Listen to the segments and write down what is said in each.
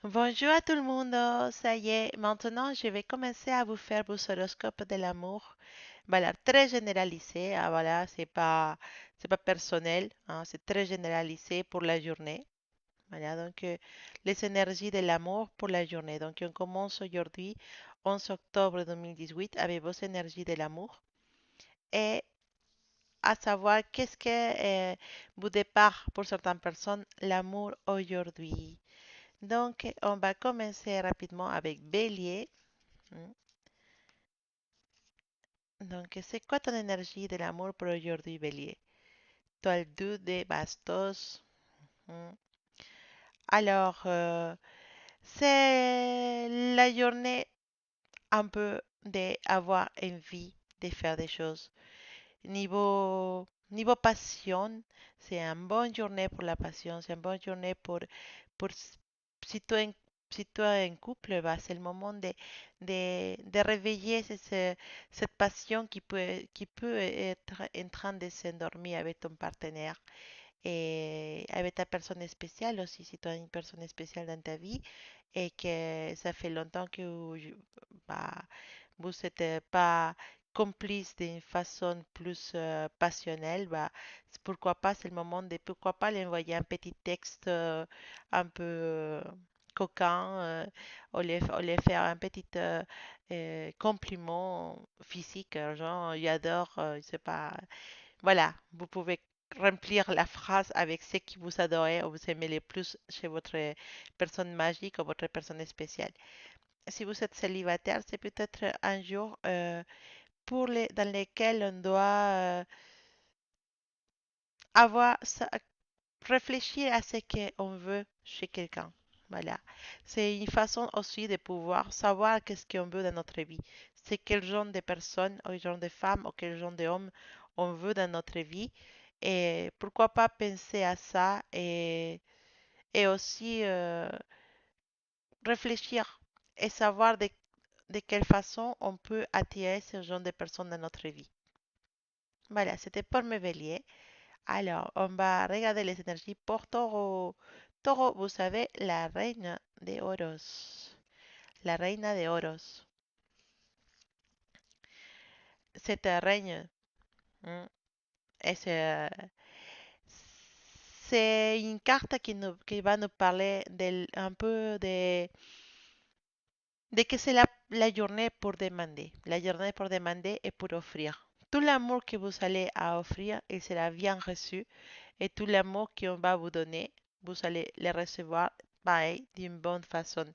Bonjour à tout le monde, ça y est, maintenant je vais commencer à vous faire vos horoscopes de l'amour. Voilà, très généralisé, voilà, c'est pas personnel, hein, c'est très généralisé pour la journée. Voilà, donc les énergies de l'amour pour la journée. Donc on commence aujourd'hui, 11 octobre 2018, avec vos énergies de l'amour et à savoir qu'est-ce que vous départ pour certaines personnes l'amour aujourd'hui. Donc, on va commencer rapidement avec Bélier. Hmm. Donc, c'est quoi ton énergie de l'amour pour aujourd'hui, Bélier? Toi, le 2 de bastos. Hmm. Alors, c'est la journée un peu d'avoir envie de faire des choses. Niveau passion, c'est une bonne journée pour la passion, c'est une bonne journée pour si tu es, si tu es en couple, bah, c'est le moment de réveiller cette passion qui peut être en train de s'endormir avec ton partenaire et avec ta personne spéciale aussi, si tu as une personne spéciale dans ta vie et que ça fait longtemps que bah, vous n'êtes pas complice d'une façon plus passionnelle, bah, pourquoi pas, c'est le moment de, pourquoi pas lui envoyer un petit texte un peu coquin, ou lui faire un petit compliment physique, genre, il adore, je sais pas, voilà, vous pouvez remplir la phrase avec ce que vous adorez ou vous aimez le plus chez votre personne magique ou votre personne spéciale. Si vous êtes célibataire, c'est peut-être un jour dans lequel on doit avoir, réfléchir à ce qu'on veut chez quelqu'un. Voilà. C'est une façon aussi de pouvoir savoir qu'est-ce qu'on veut dans notre vie. C'est quel genre de personne, ou quel genre de femme, ou quel genre d'homme on veut dans notre vie. Et pourquoi pas penser à ça et aussi réfléchir et savoir de quelle façon on peut attirer ce genre de personnes dans notre vie. Voilà, c'était pour mes béliers. Alors, on va regarder les énergies pour Taureau. Taureau, vous savez, la reine de oros. La reina de oros. Cette reine, hmm, c'est une carte qui va nous parler un peu de que c'est la journée pour demander. La journée pour demander et pour offrir. Tout l'amour que vous allez à offrir, il sera bien reçu. Et tout l'amour qu'on va vous donner, vous allez le recevoir pareil, d'une bonne façon.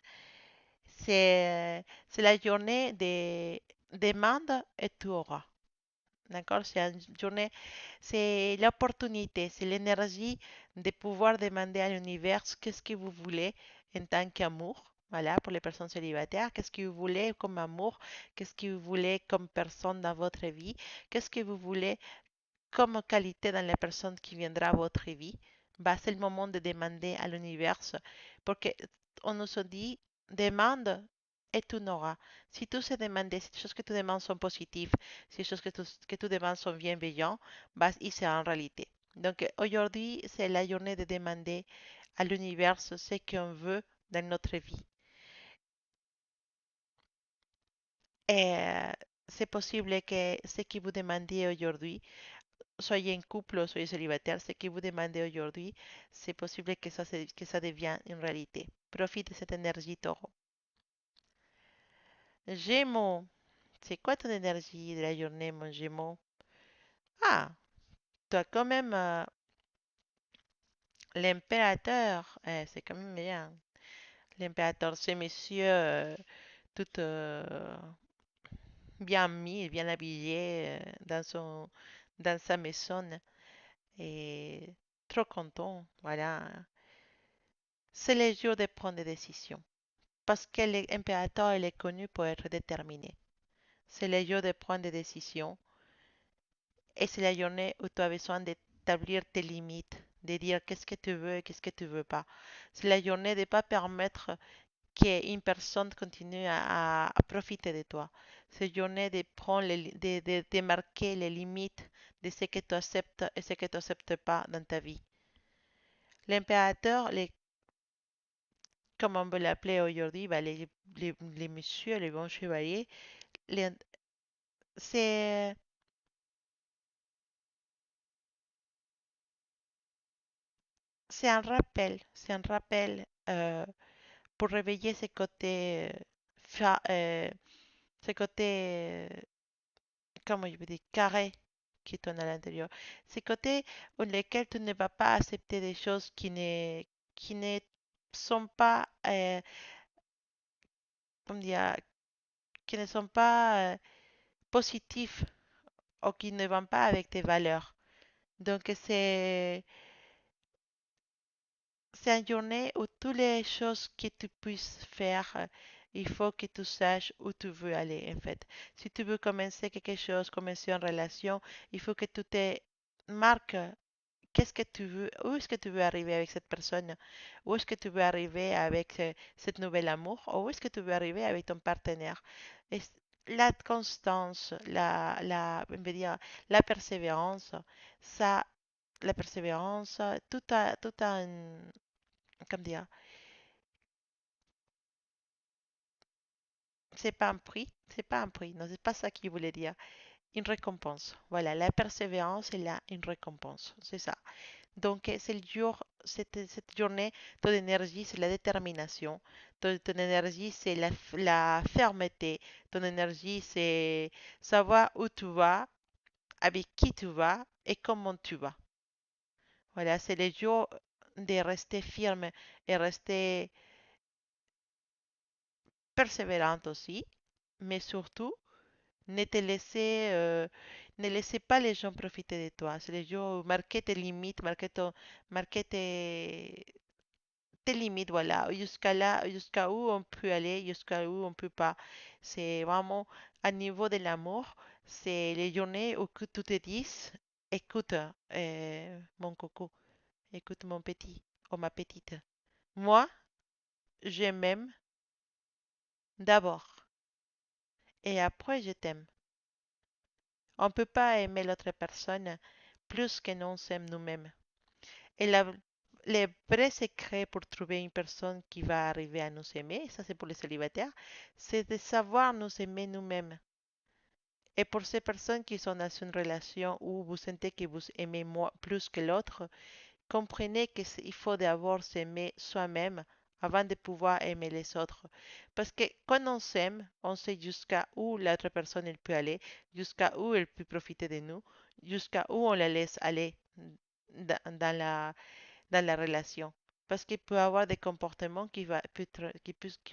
C'est la journée des demande et tu auras. D'accord? C'est une journée, c'est l'opportunité, c'est l'énergie de pouvoir demander à l'univers qu'est-ce que vous voulez en tant qu'amour. Voilà, pour les personnes célibataires, qu'est-ce que vous voulez comme amour, qu'est-ce que vous voulez comme personne dans votre vie, qu'est-ce que vous voulez comme qualité dans la personne qui viendra à votre vie. Bah, c'est le moment de demander à l'univers, parce qu'on nous a dit, demande et tu n'auras. Si tu sais demander, si les choses que tu demandes sont positives, si les choses que tu demandes sont bienveillantes, bah, il sera en réalité. Donc aujourd'hui, c'est la journée de demander à l'univers ce qu'on veut dans notre vie. Et c'est possible que ce que vous demandiez aujourd'hui, soyez en couple o soyez célibataire, ce que vous demandez aujourd'hui, c'est possible que ça devienne une réalité. Profite de cette énergie, taureau. Gémeaux, c'est quoi ton énergie de la journée, mon Gémeaux? Ah, tu as quand même l'impérateur. C'est quand même bien. L'impérateur, c'est monsieur tout bien mis, bien habillé dans sa maison et trop content. Voilà. C'est le jour de prendre des décisions. Parce que l'impérateur, il est connu pour être déterminé. C'est le jour de prendre des décisions et c'est la journée où tu as besoin d'établir tes limites, de dire qu'est-ce que tu veux et qu'est-ce que tu veux pas. C'est la journée de ne pas permettre qu'une personne continue à profiter de toi. C'est la journée de prendre de marquer les limites de ce que tu acceptes et ce que tu n'acceptes pas dans ta vie. L'impérateur, comme on peut l'appeler aujourd'hui, bah, les messieurs, les bons chevaliers, les- c'est c'est un rappel pour réveiller ces côtés, ces côtés, comment je veux dire, carrés qui sont à l'intérieur. Ces côtés dans lesquels tu ne vas pas accepter des choses qui ne sont pas, comment dire, qui ne sont pas positifs ou qui ne vont pas avec tes valeurs. Donc c'est une journée où toutes les choses que tu puisses faire, il faut que tu saches où tu veux aller, en fait. Si tu veux commencer quelque chose, commencer une relation, il faut que tu te marques qu'est-ce que tu veux, où est-ce que tu veux arriver avec cette personne, où est-ce que tu veux arriver avec cet nouvel amour, ou où est-ce que tu veux arriver avec ton partenaire. Et la constance, on veut dire, la persévérance, ça, la persévérance, tout a un, comment dire, c'est pas un prix, c'est pas un prix, non, c'est pas ça qu'il voulait dire. Une récompense. Voilà, la persévérance est là, une récompense, c'est ça. Donc, c'est le jour, cette journée, ton énergie, c'est la détermination. Ton énergie, c'est la fermeté. Ton énergie, c'est savoir où tu vas, avec qui tu vas et comment tu vas. Voilà, c'est le jour de rester ferme et rester persévérante aussi, mais surtout, ne te laisser, ne laissez pas les gens profiter de toi. C'est le jour où marquer tes limites, marquer tes limites, voilà, jusqu'à là, jusqu'à où on peut aller, jusqu'à où on peut pas. C'est vraiment à niveau de l'amour, c'est les journées où que tu te dis, écoute, mon coco, écoute mon petit ou ma petite. Moi, je m'aime d'abord et après je t'aime. On ne peut pas aimer l'autre personne plus que nous s'aime nous-mêmes. Et le vrai secret pour trouver une personne qui va arriver à nous aimer, ça c'est pour les célibataires, c'est de savoir nous aimer nous-mêmes. Et pour ces personnes qui sont dans une relation où vous sentez que vous aimez plus que l'autre, comprenez qu'il faut d'abord s'aimer soi-même avant de pouvoir aimer les autres. Parce que quand on s'aime, on sait jusqu'à où l'autre personne elle peut aller, jusqu'à où elle peut profiter de nous, jusqu'à où on la laisse aller dans la relation. Parce qu'il peut avoir des comportements qui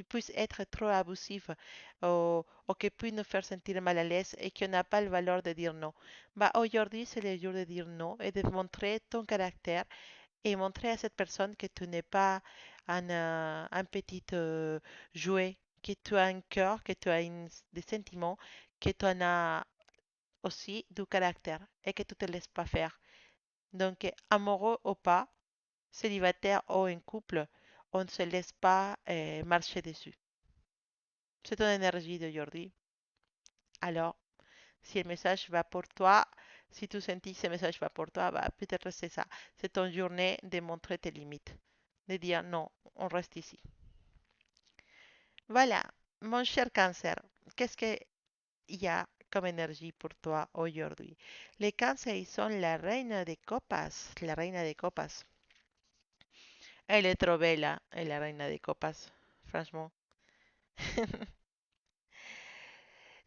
puissent être trop abusifs ou qui peuvent nous faire sentir mal à l'aise et qu'on n'a pas le valeur de dire non. Bah, aujourd'hui, c'est le jour de dire non et de montrer ton caractère et montrer à cette personne que tu n'es pas un petit jouet, que tu as un cœur, que tu as des sentiments, que tu en as aussi du caractère et que tu ne te laisses pas faire. Donc, amoureux ou pas, célibataire ou en couple, on ne se laisse pas marcher dessus. C'est ton énergie d'aujourd'hui. Alors, si le message va pour toi, si tu sens que ce message va pour toi, bah, peut-être c'est ça. C'est ton journée de montrer tes limites. De dire non, on reste ici. Voilà, mon cher cancer, qu'est-ce qu'il y a comme énergie pour toi aujourd'hui? Les cancers, ils sont la reine de copas, la reine de copas. Elle est trop belle, la reine de copas, franchement.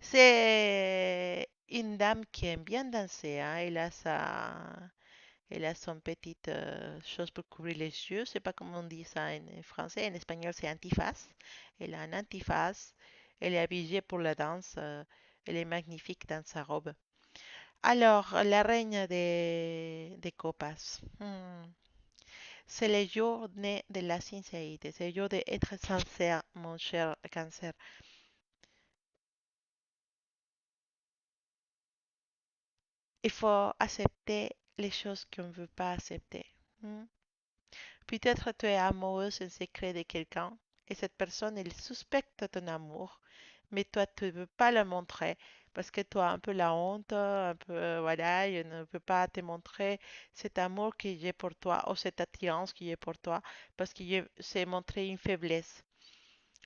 C'est une dame qui aime bien danser, hein. Elle a son petite chose pour couvrir les yeux. Je sais pas comment on dit ça en français. En espagnol, c'est antifaz. Elle a un antifaz. Elle est habillée pour la danse. Elle est magnifique dans sa robe. Alors, la reine des copas. C'est le jour de la sincérité. C'est le jour d'être sincère, mon cher cancer. Il faut accepter les choses qu'on ne veut pas accepter. Hmm. Peut-être tu es amoureuse en secret de quelqu'un et cette personne, elle suspecte ton amour, mais toi, tu ne veux pas le montrer parce que tu as un peu la honte, un peu, voilà, je ne peux pas te montrer cet amour que j'ai pour toi ou cette attirance que j'ai pour toi, parce que c'est montrer une faiblesse.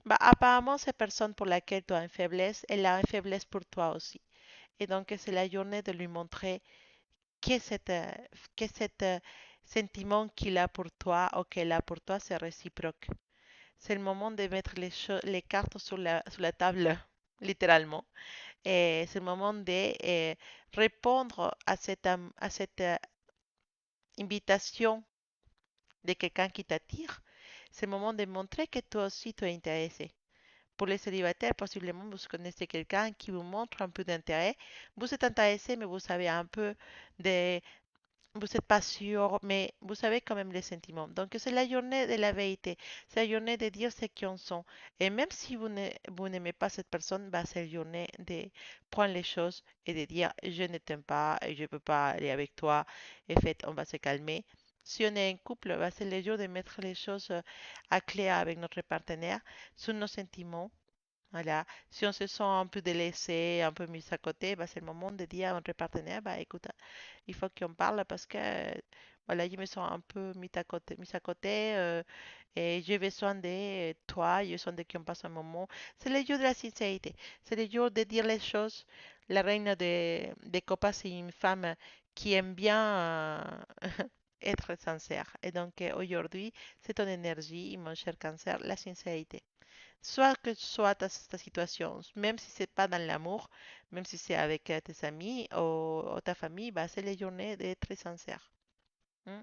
Bah, apparemment, cette personne pour laquelle tu as une faiblesse, elle a une faiblesse pour toi aussi. Et donc, c'est la journée de lui montrer que cet sentiment qu'il a pour toi ou qu'elle a pour toi, c'est réciproque. C'est le moment de mettre les cartes sur la table, littéralement. Et c'est le moment de répondre à cette invitation de quelqu'un qui t'attire. C'est le moment de montrer que toi aussi tu es intéressé. Pour les célibataires, possiblement vous connaissez quelqu'un qui vous montre un peu d'intérêt. Vous êtes intéressé, mais vous savez un peu de, vous n'êtes pas sûr, mais vous savez quand même les sentiments. Donc, c'est la journée de la vérité. C'est la journée de dire ce qu'on sont. Et même si vous n'aimez pas cette personne, bah, c'est la journée de prendre les choses et de dire je ne t'aime pas et je ne peux pas aller avec toi. Et fait, on va se calmer. Si on est un couple, bah, c'est le jour de mettre les choses à clair avec notre partenaire sur nos sentiments. Voilà. Si on se sent un peu délaissé, un peu mis à côté, bah, c'est le moment de dire à notre partenaire, bah, écoute, il faut qu'on parle parce que voilà, je me sens un peu mis à côté et j'ai besoin de toi, j'ai besoin de qu'on passe un moment. C'est le jour de la sincérité, c'est le jour de dire les choses. La reine de copas, c'est une femme qui aime bien être sincère. Et donc aujourd'hui, c'est ton énergie, mon cher cancer, la sincérité. Soit que ce soit ta situation, même si c'est pas dans l'amour, même si c'est avec tes amis ou ta famille, bah, c'est les journées d'être sincère. Hmm.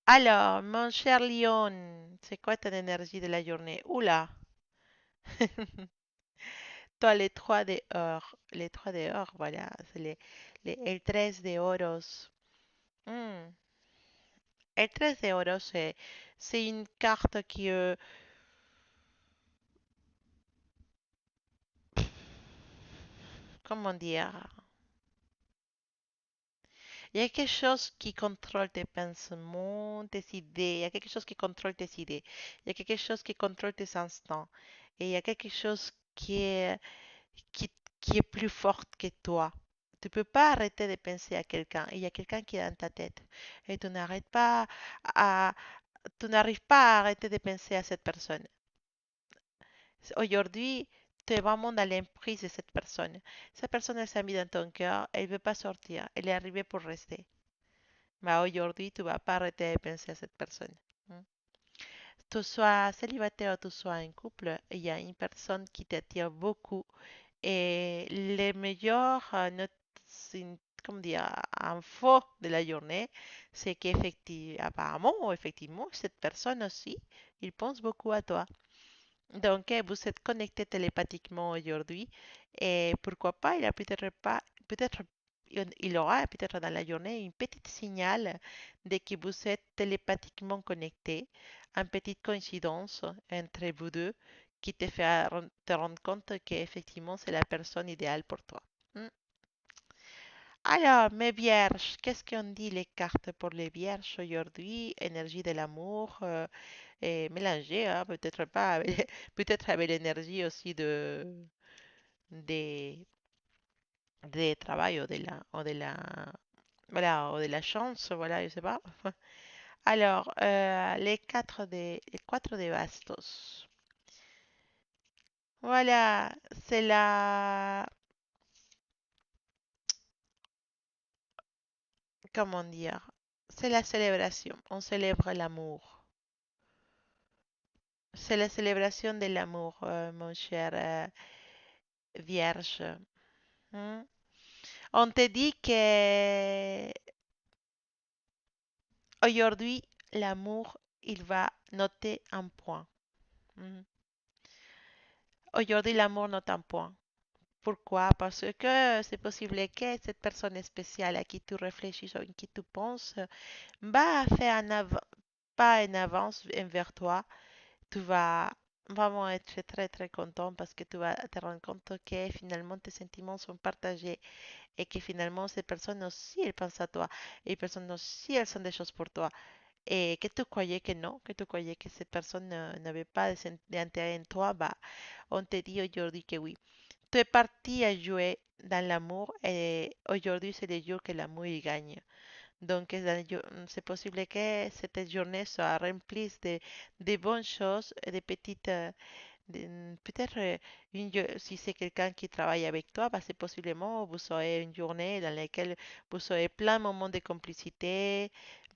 Alors, mon cher Lion, c'est quoi ton énergie de la journée? Oula, toi les trois de or, les trois de or, voilà, c'est el tres de oros. Hmm. El tres de oros, c'est une carte qui, comment dire? Il y a quelque chose qui contrôle tes pensements, tes idées. Il y a quelque chose qui contrôle tes idées. Il y a quelque chose qui contrôle tes instants. Et il y a quelque chose qui, qui est plus forte que toi. Tu peux pas arrêter de penser à quelqu'un. Il y a quelqu'un qui est dans ta tête. Et à, tu n'arrives pas à arrêter de penser à cette personne. Aujourd'hui, tu es vraiment dans l'emprise de cette personne. Cette personne, elle s'est mise dans ton cœur. Elle ne veut pas sortir. Elle est arrivée pour rester. Mais aujourd'hui, tu vas pas arrêter de penser à cette personne. Mm. Tu sois célibataire ou tu sois en couple, il y a une personne qui t'attire beaucoup. Et les meilleures comment dire, infos de la journée, c'est qu'effectivement, apparemment ou effectivement, cette personne aussi, il pense beaucoup à toi. Donc, vous êtes connectés télépathiquement aujourd'hui et pourquoi pas, il a peut-être pas, peut-être il aura peut-être dans la journée une petite signal de que vous êtes télépathiquement connectés, une petite coïncidence entre vous deux qui te fait te rendre compte qu'effectivement c'est la personne idéale pour toi. Hmm. Alors, mes vierges, qu'est-ce qu'on dit les cartes pour les vierges aujourd'hui? Énergie de l'amour, et mélangée, hein, peut-être pas avec, peut-être avec l'énergie aussi des, des travail voilà, ou de la chance, voilà, je sais pas. Alors, les quatre de bastos. Voilà, c'est comment dire, c'est la célébration. On célèbre l'amour. C'est la célébration de l'amour, mon cher vierge. Hmm. On te dit que aujourd'hui, l'amour, il va noter un point. Mhm. Aujourd'hui, l'amour note un point. Pourquoi? Parce que c'est possible que cette personne spéciale à qui tu réfléchis ou à qui tu penses va faire pas en avance envers toi. Tu vas vraiment être très très content parce que tu vas te rendre compte que finalement tes sentiments sont partagés et que finalement ces personnes aussi elles pensent à toi et les personnes aussi elles sont des choses pour toi. Et que tu croyais que non, que tu croyais que cette personne n'avait pas d'intérêt en toi, bah, on te dit aujourd'hui que oui. tu es parti à jouer dans l'amour et aujourd'hui c'est le jour que l'amour y gagne. Donc c'est possible que cette journée soit remplie de bonnes choses et de petites peut-être si c'est quelqu'un qui travaille avec toi, bah, c'est possiblement vous aurez une journée dans laquelle vous aurez plein de moments de complicité,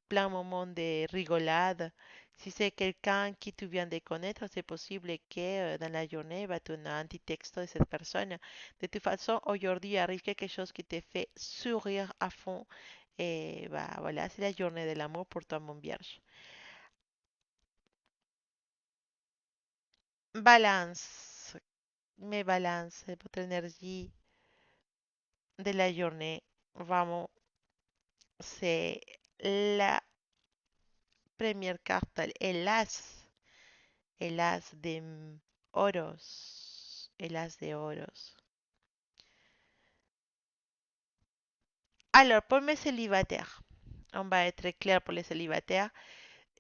plein de moments de rigolade. Si c'est quelqu'un qui tu viens de connaître, c'est possible que dans la journée, bah, tu as un petit texte de cette personne. De toute façon, aujourd'hui arrive quelque chose qui te fait sourire à fond. Et bah, voilà, c'est la journée de l'amour pour toi, mon vierge. Balance, me balance votre énergie de la journée. Vamos, c'est la première carte, el as de oros, el as de oros. Alors, pour mes célibataires, on va être clair pour les célibataires,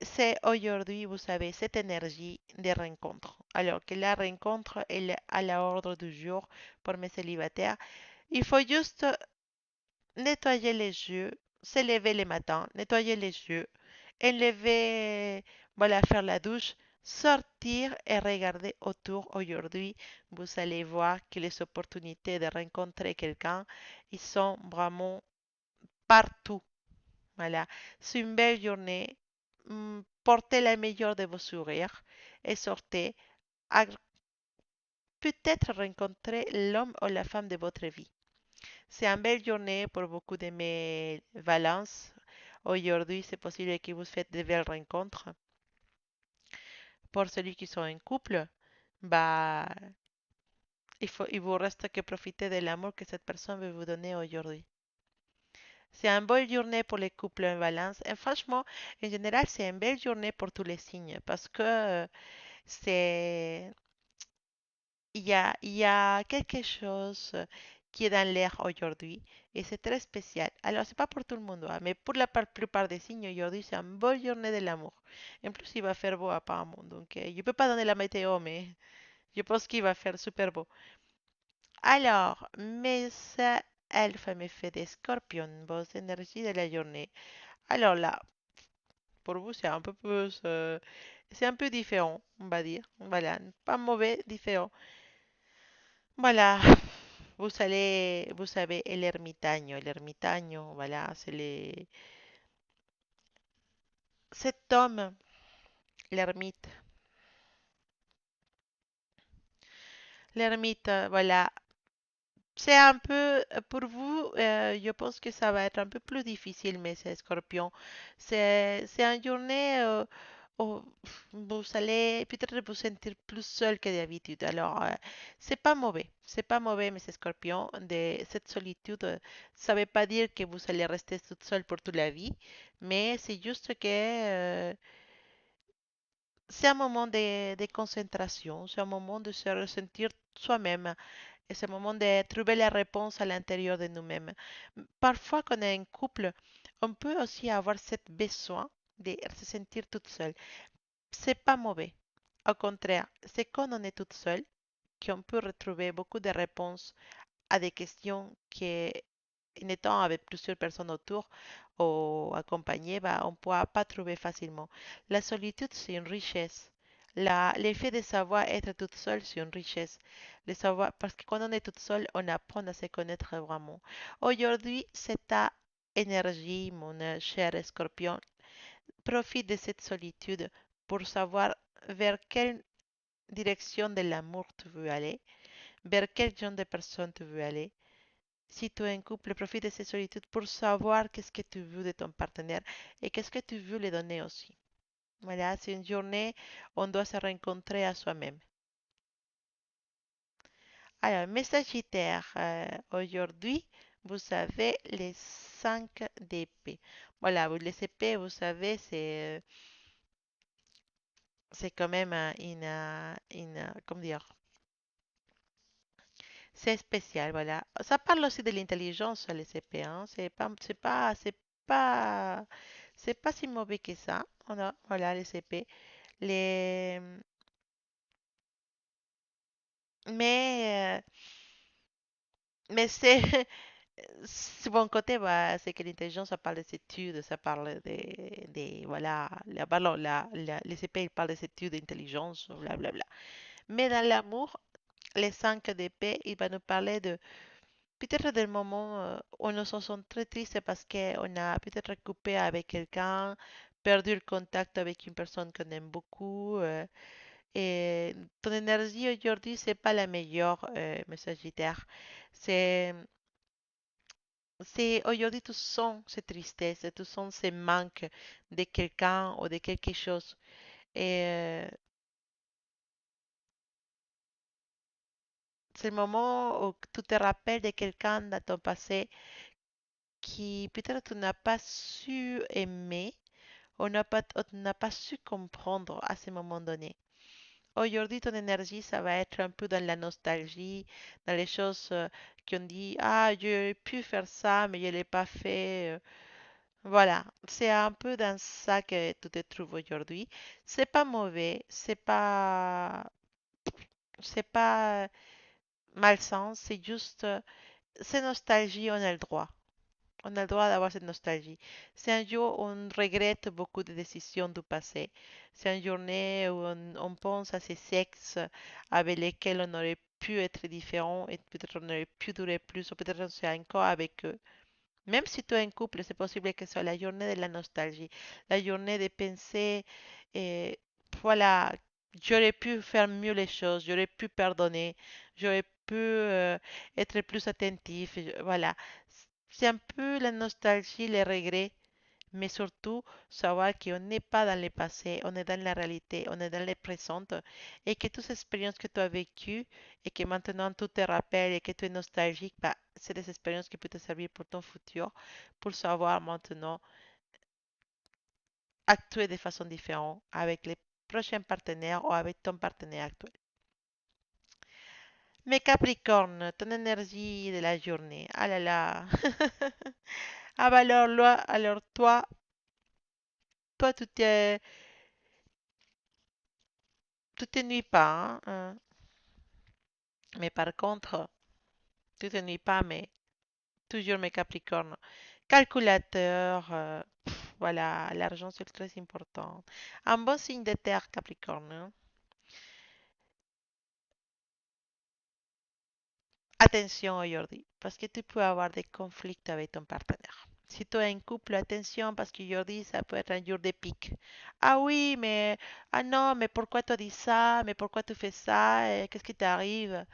c'est aujourd'hui, vous savez, cette énergie de rencontre. Alors que la rencontre est à l'ordre du jour pour mes célibataires. Il faut juste nettoyer les yeux, se lever le matin, nettoyer les yeux, enlever, voilà, faire la douche, sortir et regarder autour aujourd'hui. Vous allez voir que les opportunités de rencontrer quelqu'un, ils sont vraiment partout. Voilà, c'est une belle journée. Portez la meilleure de vos sourires et sortez à peut-être rencontrer l'homme ou la femme de votre vie. C'est une belle journée pour beaucoup de mes valences. Aujourd'hui, c'est possible que vous faites de belles rencontres. Pour ceux qui sont en couple, bah, il vous reste que profiter de l'amour que cette personne veut vous donner aujourd'hui. C'est une bonne journée pour les couples en balance. Et franchement, en général, c'est une belle journée pour tous les signes parce que c'est, il y a quelque chose qui est dans l'air aujourd'hui et c'est très spécial. Alors, c'est pas pour tout le monde, hein, mais pour la plupart des signes aujourd'hui, c'est une bonne journée de l'amour. En plus, il va faire beau apparemment. Donc, je peux pas donner la météo, mais je pense qu'il va faire super beau. Alors, mes elfes me fait des scorpions, vos énergies de la journée. Alors là, pour vous, c'est un peu plus, c'est un peu différent, on va dire. Voilà, pas mauvais, différent. Voilà, vous savez, el ermitaño, voilà, cet homme, l'ermite, l'ermite, voilà. C'est un peu, pour vous, je pense que ça va être un peu plus difficile, mais c'est Scorpion. C'est une journée où vous allez peut-être vous sentir plus seul que d'habitude. Alors, c'est pas mauvais. C'est pas mauvais, mais c'est Scorpion. De cette solitude, ça veut pas dire que vous allez rester toute seule pour toute la vie, mais c'est juste que c'est un moment de concentration, c'est un moment de se ressentir soi-même. Et c'est le moment de trouver la réponse à l'intérieur de nous-mêmes. Parfois, quand on est en couple, on peut aussi avoir ce besoin de se sentir toute seule. C'est pas mauvais. Au contraire, c'est quand on est toute seule qu'on peut retrouver beaucoup de réponses à des questions que, en étant avec plusieurs personnes autour ou accompagnées, bah, on ne pourra pas trouver facilement. La solitude, c'est une richesse. L'effet de savoir être toute seule, c'est une richesse. Le savoir, parce que quand on est toute seule, on apprend à se connaître vraiment. Aujourd'hui, c'est ta énergie, mon cher Scorpion. Profite de cette solitude pour savoir vers quelle direction de l'amour tu veux aller, vers quel genre de personne tu veux aller. Si tu es en couple, profite de cette solitude pour savoir qu'est-ce que tu veux de ton partenaire et qu'est-ce que tu veux lui donner aussi. Voilà, c'est une journée où on doit se rencontrer à soi-même. Alors, mes sagittaires, aujourd'hui, vous avez les 5 d'épée. Voilà, les épées, vous savez, c'est quand même comment dire, c'est spécial, voilà. Ça parle aussi de l'intelligence, les épées, hein. Pas, c'est pas si mauvais que ça. Voilà, les épées. Les, mais Mais c'est bon côté, bah, c'est que l'intelligence, ça parle des études, ça parle voilà, les CP, ils parlent des études d'intelligence, blablabla. Mais dans l'amour, les 5 d'épée, il va nous parler de peut-être des moments où nous se sent très tristes parce qu'on a peut-être coupé avec quelqu'un, perdu le contact avec une personne qu'on aime beaucoup. Et ton énergie aujourd'hui, c'est pas la meilleure, mes Sagittaires. C'est C'est aujourd'hui tu sens cette tristesse, tu sens ce manque de quelqu'un ou de quelque chose. Et c'est le moment où tu te rappelles de quelqu'un dans ton passé qui peut-être tu n'as pas su aimer ou tu n'as pas su comprendre à ce moment donné. Aujourd'hui, ton énergie, ça va être un peu dans la nostalgie, dans les choses qu'on dit, ah, j'aurais pu faire ça, mais je ne l'ai pas fait. Voilà, c'est un peu dans ça que tu te trouves aujourd'hui. C'est pas mauvais, c'est pas malsain, c'est juste, c'est nostalgie, on a le droit. On a le droit d'avoir cette nostalgie. C'est un jour où on regrette beaucoup de décisions du passé. C'est une journée où on pense à ces sexes avec lesquels on aurait pu être différent et peut-être on aurait pu durer plus ou peut-être on serait encore avec eux. Même si tu es en couple, c'est possible que ce soit la journée de la nostalgie, la journée de penser, eh, voilà, j'aurais pu faire mieux les choses, j'aurais pu pardonner, j'aurais pu être plus attentif, voilà. C'est un peu la nostalgie, les regrets, mais surtout savoir qu'on n'est pas dans le passé, on est dans la réalité, on est dans le présent et que toutes ces expériences que tu as vécues et que maintenant tu te rappelles et que tu es nostalgique, bah, c'est des expériences qui peuvent te servir pour ton futur, pour savoir maintenant actuer de façon différente avec les prochains partenaires ou avec ton partenaire actuel. Mais Capricorne, ton énergie de la journée, ah là là. Ah bah alors toi, tu t'ennuies pas, hein, mais par contre, tu t'ennuies pas, mais toujours mes Capricornes. Calculateur, voilà, l'argent c'est très important. Un bon signe de terre, Capricorne, hein. Attention aujourd'hui, parce que tu peux avoir des conflits avec ton partenaire. Si tu es en couple, attention, parce qu'aujourd'hui, ça peut être un jour de pique. Ah oui, mais, ah non, mais pourquoi tu as dit ça? Mais pourquoi tu fais ça? Qu'est-ce qui t'arrive?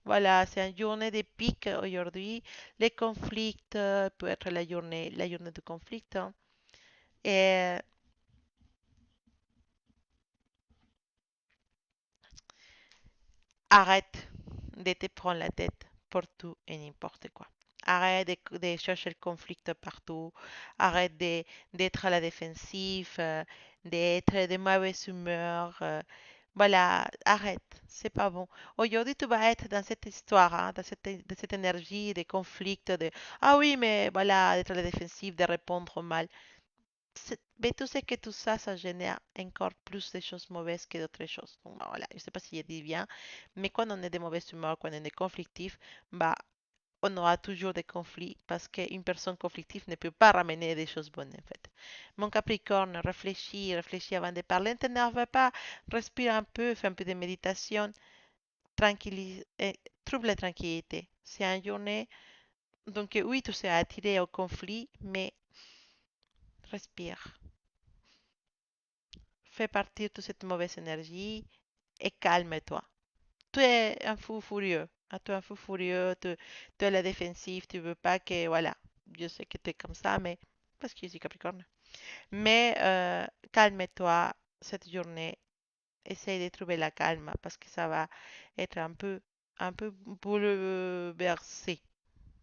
Voilà, c'est une journée de pique aujourd'hui. Les conflits peut être la journée de conflit, hein. Et arrête de te prendre la tête pour tout et n'importe quoi. Arrête de chercher le conflit partout. Arrête d'être à la défensive, d'être de mauvaise humeur. Voilà, arrête, c'est pas bon. Aujourd'hui, tu vas être dans cette histoire, hein, dans cette énergie de conflit, de ah oui, mais voilà, d'être à la défensive, de répondre mal. Mais tu sais que tout ça, ça génère encore plus de choses mauvaises que d'autres choses. Donc, bah, voilà, je sais pas si je dis bien, mais quand on est de mauvaise humeur, quand on est conflictif, bah, on aura toujours des conflits parce qu'une personne conflictive ne peut pas ramener des choses bonnes, en fait. Mon Capricorne, réfléchis, réfléchis avant de parler, ne t'énerve pas, respire un peu, fais un peu de méditation, tranquillise, trouve la tranquillité. C'est une journée, donc oui, tu seras attiré au conflit, mais respire. Fais partir toute cette mauvaise énergie et calme-toi. Tu es un fou furieux. Ah, tu es un fou furieux, tu es à la défensive, tu veux pas que, voilà, je sais que tu es comme ça, mais parce que je suis Capricorne. Mais calme-toi cette journée. Essaye de trouver la calme parce que ça va être un peu bouleversé.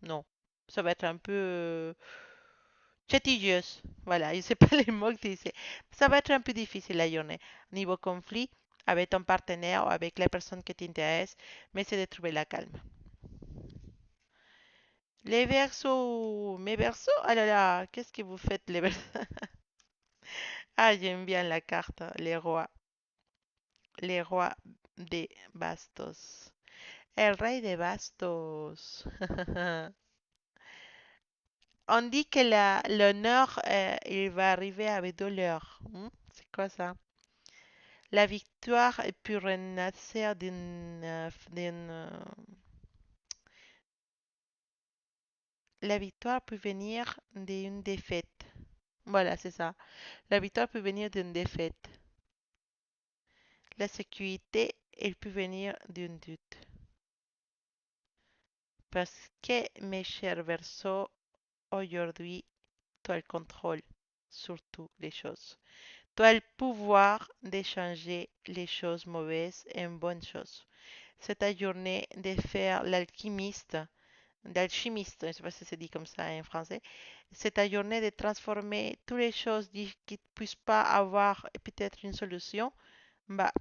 Non, ça va être un peu chatigueuse. Voilà, je sais pas les mots que dice. Ça va être un peu difficile la journée. Niveau conflit, avec ton partenaire ou avec la personne qui t'intéresse, mais c'est de trouver la calme. Les versos, mes versos, ah là là, qu'est-ce que vous faites les versos? Ah, j'aime bien la carte, les rois des bastos. El rey de bastos. On dit que l'honneur, il va arriver avec douleur. C'est quoi ça? La victoire peut renaître la victoire peut venir d'une défaite. Voilà, c'est ça. La victoire peut venir d'une défaite. La sécurité, elle peut venir d'un doute. Parce que, mes chers Verseaux, aujourd'hui, tu as le contrôle sur toutes les choses. Tu as le pouvoir de changer les choses mauvaises en bonnes choses. C'est ta journée de faire d'alchimiste, je ne sais pas si c'est dit comme ça en français. C'est ta journée de transformer toutes les choses qui ne puissent pas avoir peut-être une solution. Bah,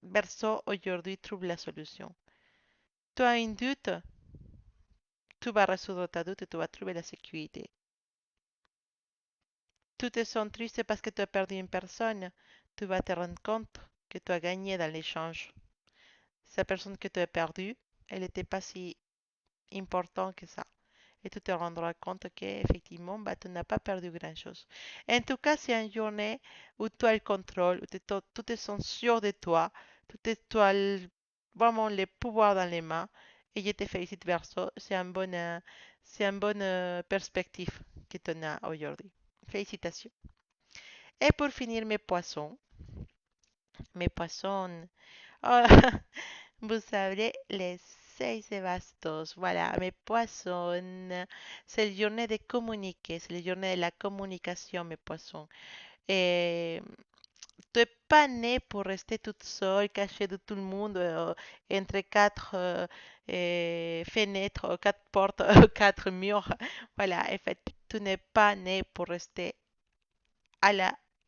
Verseau, aujourd'hui, trouve la solution. Tu as un doute, tu vas résoudre ta doute et tu vas trouver la sécurité. Tu te sens triste parce que tu as perdu une personne, tu vas te rendre compte que tu as gagné dans l'échange. Cette personne que tu as perdue, elle n'était pas si importante que ça. Et tu te rendras compte qu'effectivement, bah, tu n'as pas perdu grand-chose. En tout cas, c'est une journée où tu as le contrôle, où tu te sens sûr de toi, tu as vraiment le pouvoir dans les mains. Et je te félicite, Verso. C'est une bonne perspective que tu as aujourd'hui. Félicitations. Et pour finir, mes poissons, oh, vous savez, les 6 de bastos. Voilà, mes poissons. C'est la journée de communiquer, c'est la journée de la communication, mes poissons. Et tu n'es pas né pour rester toute seule, cachée de tout le monde, entre quatre fenêtres, quatre portes, quatre murs. Voilà, en fait, tu n'es pas né pour rester à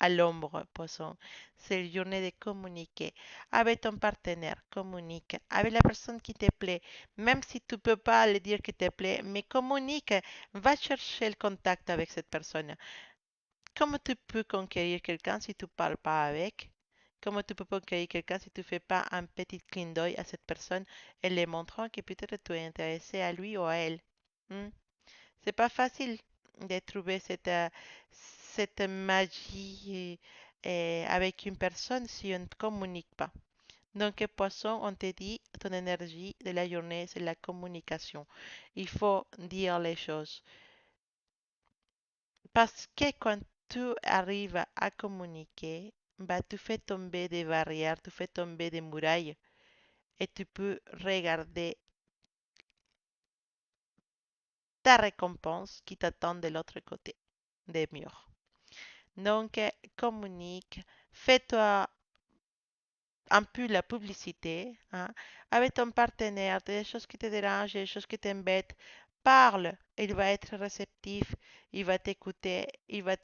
à l'ombre, poisson. C'est la journée de communiquer avec ton partenaire. Communique avec la personne qui te plaît. Même si tu ne peux pas le dire qu'il te plaît, mais communique. Va chercher le contact avec cette personne. Comment tu peux conquérir quelqu'un si tu ne parles pas avec? Comment tu peux conquérir quelqu'un si tu ne fais pas un petit clin d'œil à cette personne en lui montrant que peut-être tu es intéressé à lui ou à elle? Hmm? C'est pas facile de trouver cette magie avec une personne si on ne communique pas. Donc, poisson, on te dit, ton énergie de la journée, c'est la communication. Il faut dire les choses. Parce que quand tu arrives à communiquer, bah, tu fais tomber des barrières, tu fais tomber des murailles et tu peux regarder ta récompense qui t'attend de l'autre côté des murs. Donc, communique, fais-toi un peu la publicité, hein, avec ton partenaire, des choses qui te dérangent, des choses qui t'embêtent. Parle, il va être réceptif, il va t'écouter, il va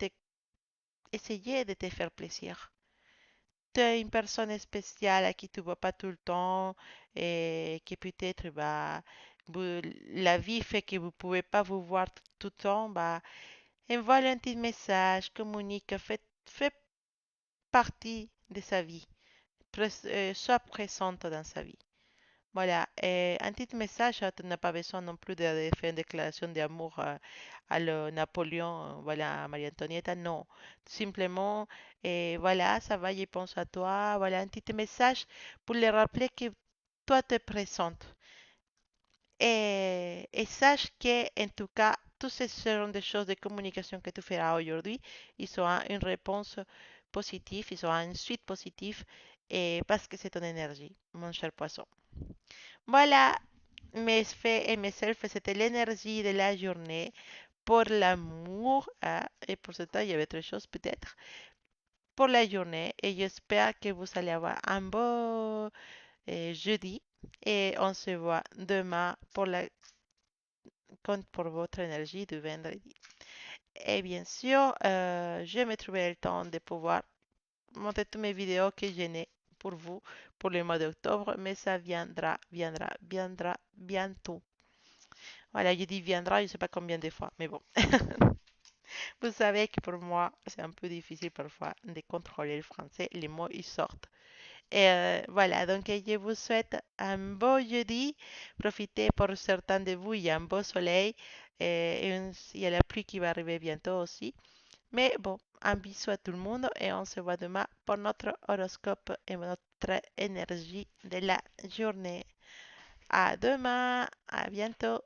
essayer de te faire plaisir. Tu es une personne spéciale à qui tu ne vois pas tout le temps et qui peut-être bah, la vie fait que vous ne pouvez pas vous voir tout le temps. Bah, envoie un petit message, communique, fais partie de sa vie. Sois présente dans sa vie. Voilà, un petit message, tu n'as pas besoin non plus de faire une déclaration d'amour à le Napoléon, voilà, à Marie-Antonietta, non. Simplement, voilà, ça va, je pense à toi, voilà, un petit message pour le rappeler que toi te présentes. Et sache que, en tout cas, tous ces sont des choses de communication que tu feras aujourd'hui. Ils auront une réponse positive, ils auront une suite positive, et parce que c'est ton énergie, mon cher poisson. Voilà, mes faits et mes selfs, c'était l'énergie de la journée pour l'amour, et pour ce temps, il y avait autre chose peut-être, pour la journée, et j'espère que vous allez avoir un beau jeudi, et on se voit demain pour compte pour votre énergie du vendredi. Et bien sûr, je me trouverai le temps de pouvoir monter toutes mes vidéos que je n'ai pour vous pour le mois d'octobre, mais ça viendra bientôt. Voilà, je dis viendra, je ne sais pas combien de fois, mais bon. Vous savez que pour moi, c'est un peu difficile parfois de contrôler le français. Les mots, ils sortent. Et voilà, donc je vous souhaite un beau jeudi. Profitez pour certains de vous, il y a un beau soleil il y a la pluie qui va arriver bientôt aussi. Mais bon, un bisou à tout le monde et on se voit demain pour notre horoscope et notre énergie de la journée. À demain, à bientôt.